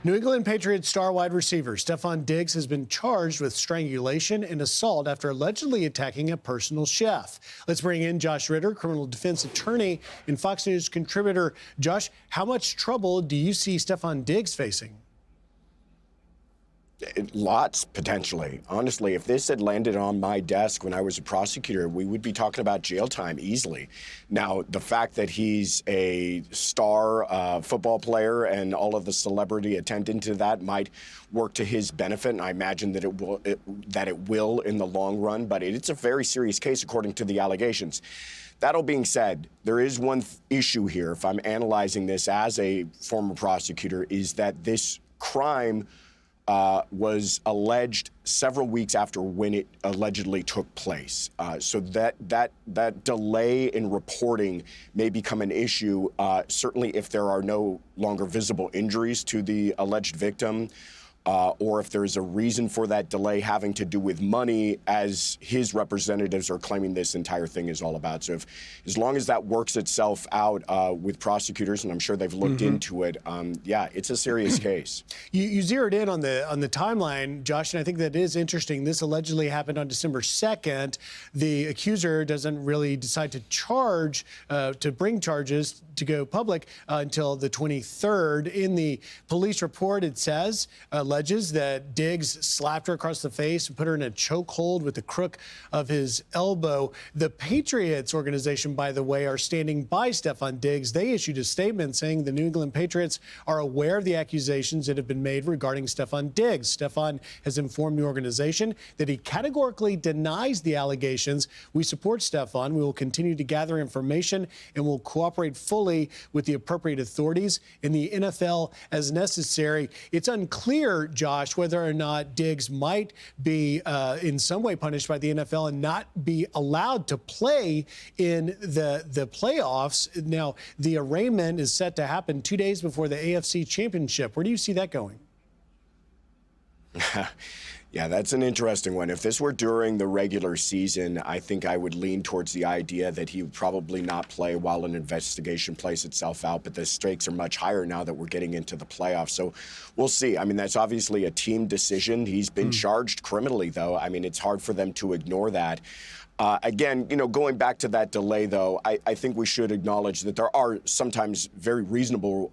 New England Patriots star wide receiver Stefon Diggs has been charged with strangulation and assault after allegedly attacking a personal chef. Let's bring in Josh Ritter, criminal defense attorney and Fox News contributor. Josh, how much trouble do you see Stefon Diggs facing? Lots, potentially. Honestly, if this had landed on my desk when I was a prosecutor, we would be talking about jail time easily. Now, the fact that he's a star football player and all of the celebrity attendant to that might work to his benefit, and I imagine that it will in the long run, but it's a very serious case according to the allegations. That all being said, there is one issue here, if I'm analyzing this as a former prosecutor, is that this crime was alleged several weeks after when it allegedly took place. So that delay in reporting may become an issue, certainly if there are no longer visible injuries to the alleged victim, or if there is a reason for that delay having to do with money, as his representatives are claiming this entire thing is all about. So as long as that works itself out with prosecutors, and I'm sure they've looked into it, yeah, it's a serious case. You zeroed in on the timeline, Josh, and I think that is interesting. This allegedly happened on December 2nd. The accuser doesn't really decide to bring charges to go public until the 23rd. In the police report, it says, alleges that Diggs slapped her across the face and put her in a chokehold with the crook of his elbow. The Patriots organization, by the way, are standing by Stefon Diggs. They issued a statement saying the New England Patriots are aware of the accusations that have been made regarding Stefon Diggs. Stefon has informed the organization that he categorically denies the allegations. We support Stefon. We will continue to gather information and will cooperate fully with the appropriate authorities in the NFL as necessary. It's unclear, Josh, whether or not Diggs might be in some way punished by the NFL and not be allowed to play in the playoffs. Now, the arraignment is set to happen 2 days before the AFC Championship. Where do you see that going? Yeah, that's an interesting one. If this were during the regular season, I think I would lean towards the idea that he would probably not play while an investigation plays itself out. But the stakes are much higher now that we're getting into the playoffs. So we'll see. I mean, that's obviously a team decision. He's been charged criminally, though. I mean, it's hard for them to ignore that. Again, going back to that delay, though, I think we should acknowledge that there are sometimes very reasonable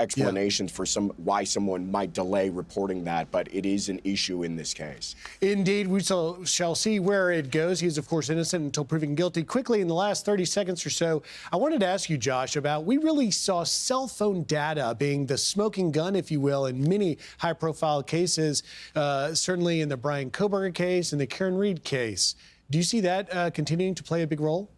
explanations for why someone might delay reporting that, but it is an issue in this case. Indeed, we shall see where it goes. He is, of course, innocent until proven guilty. Quickly, in the last 30 seconds or so, I wanted to ask you, Josh, we really saw cell phone data being the smoking gun, if you will, in many high-profile cases, certainly in the Brian Koberger case and the Karen Reed case. Do you see that continuing to play a big role?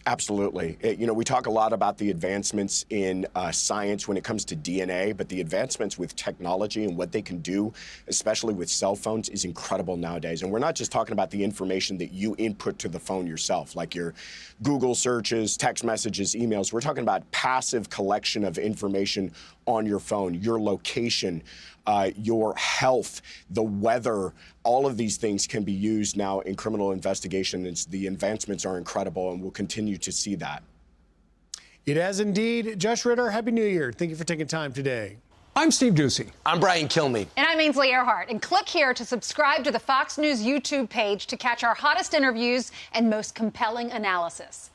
Absolutely. We talk a lot about the advancements in science when it comes to DNA, but the advancements with technology and what they can do, especially with cell phones, is incredible nowadays. And we're not just talking about the information that you input to the phone yourself, like your Google searches, text messages, emails. We're talking about passive collection of information on your phone, your location, your health, the weather. All of these things can be used now in criminal investigation. The advancements are incredible, and we'll continue to see that. It has indeed. Josh Ritter, Happy New Year. Thank you for taking time today. I'm Steve Ducey. I'm Brian Kilmeade. And I'm Ainsley Earhart. And click here to subscribe to the Fox News YouTube page to catch our hottest interviews and most compelling analysis.